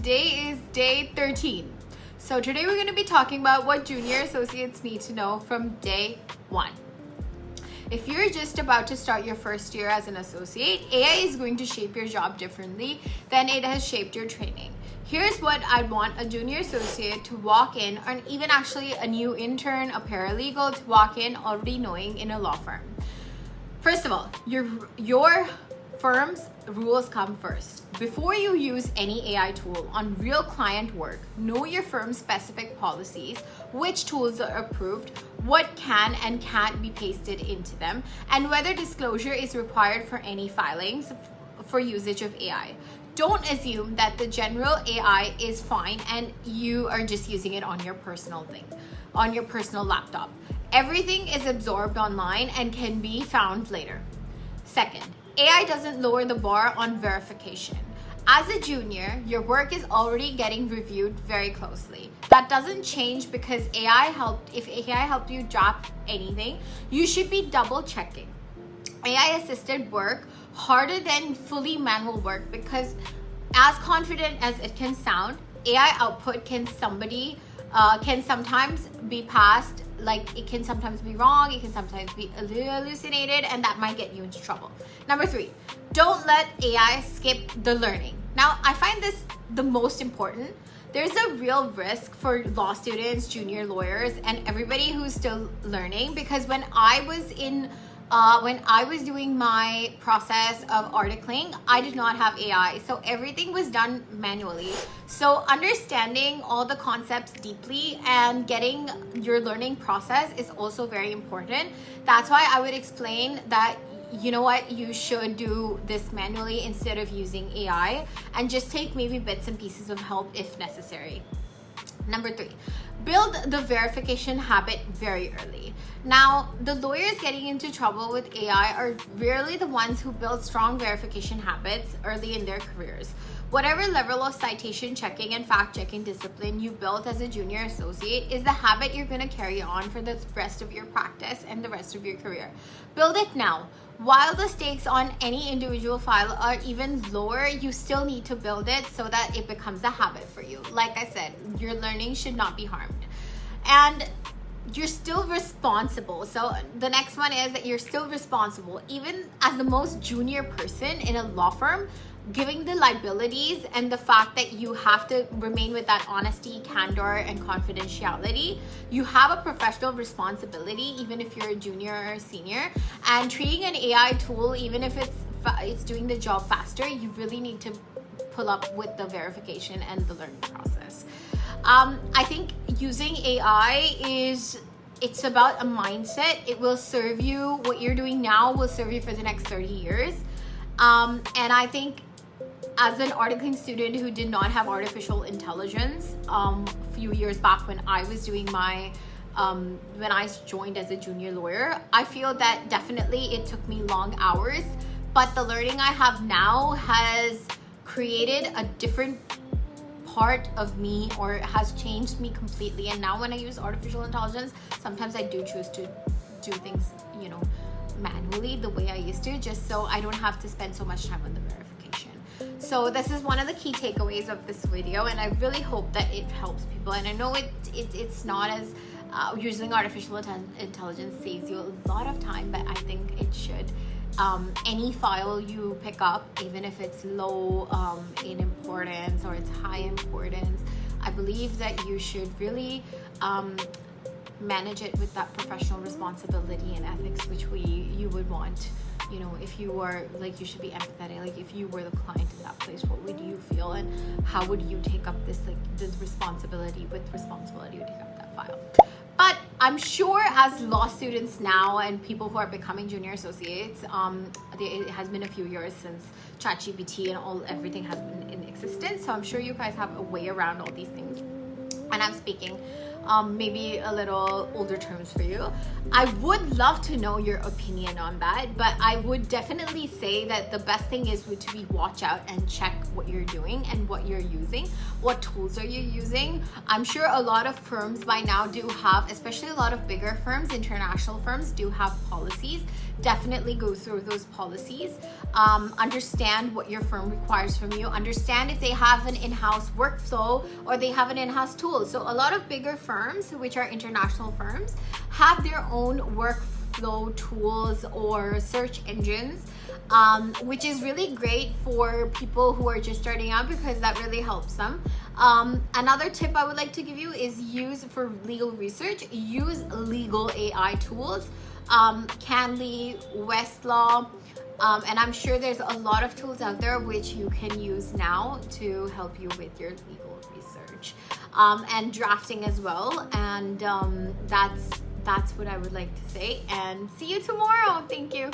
today is day 13. So today we're going to be talking about what junior associates need to know from day 1. If you're just about to start your first year as an associate, AI is going to shape your job differently than it has shaped your training. Here's what I'd want a junior associate to walk in, or even actually a new intern, a paralegal to walk in already knowing in a law firm. First of all, your firm's rules come first. Before you use any AI tool on real client work, know your firm's specific policies, which tools are approved, what can and can't be pasted into them, and whether disclosure is required for any filings for usage of AI. Don't assume that the general AI is fine and you are just using it on your personal thing, on your personal laptop. Everything is absorbed online and can be found later. Second, AI doesn't lower the bar on verification. As a junior, your work is already getting reviewed very closely. That doesn't change because if AI helped you draft anything, you should be double checking. AI assisted work harder than fully manual work because as confident as it can sound, AI output can sometimes be passed, like it can sometimes be wrong, it can sometimes be hallucinated, and that might get you into trouble. Number 3, don't let AI skip the learning. Now, I find this the most important. There's a real risk for law students, junior lawyers, and everybody who's still learning, because when I was doing my process of articling, I did not have AI, so everything was done manually. So understanding all the concepts deeply and getting your learning process is also very important. That's why I would explain that, you know what, you should do this manually instead of using AI, and just take maybe bits and pieces of help if necessary. Number 3, build the verification habit very early. Now, the lawyers getting into trouble with AI are rarely the ones who build strong verification habits early in their careers. Whatever level of citation checking and fact checking discipline you built as a junior associate is the habit you're going to carry on for the rest of your practice and the rest of your career. Build it now. While the stakes on any individual file are even lower, you still need to build it so that it becomes a habit for you. Like I said, your learning should not be harmed. And you're still responsible. So the next one is that you're still responsible. Even as the most junior person in a law firm, giving the liabilities and the fact that you have to remain with that honesty, candor, and confidentiality, you have a professional responsibility even if you're a junior or a senior. And treating an AI tool, even if it's doing the job faster, you really need to pull up with the verification and the learning process. I think using AI it's about a mindset. It will serve you. What you're doing now will serve you for the next 30 years. And I think as an articling student who did not have artificial intelligence a few years back when I was doing when I joined as a junior lawyer, I feel that definitely it took me long hours, but the learning I have now has created a different part of me, or has changed me completely. And now when I use artificial intelligence, sometimes I do choose to do things, manually the way I used to, just so I don't have to spend so much time on the verification. So this is one of the key takeaways of this video, and I really hope that it helps people. And I know it's not as using artificial intelligence saves you a lot of time, but I think it should. Any file you pick up, even if it's low in importance or it's high importance, I believe that you should really manage it with that professional responsibility and ethics, which you would want. If you were, you should be empathetic. Like, if you were the client in that place, what would you feel, and how would you take up this responsibility you take up that file? But I'm sure as law students now and people who are becoming junior associates, it has been a few years since ChatGPT and everything has been in existence. So I'm sure you guys have a way around all these things. And I'm speaking maybe a little older terms for you. I would love to know your opinion on that, but I would definitely say that the best thing is to be watch out and check what you're doing and what you're using. What tools are you using? I'm sure a lot of firms by now do have, especially a lot of bigger firms, international firms do have policies. Definitely go through those policies. Understand what your firm requires from you. Understand if they have an in-house workflow or they have an in-house tool. So a lot of bigger firms, which are international firms, have their own workflow tools or search engines, which is really great for people who are just starting out because that really helps them. Another tip I would like to give you is use for legal research, use legal AI tools. Canly, Westlaw, and I'm sure there's a lot of tools out there which you can use now to help you with your legal research, and drafting as well. And that's what I would like to say, and see you tomorrow. Thank you.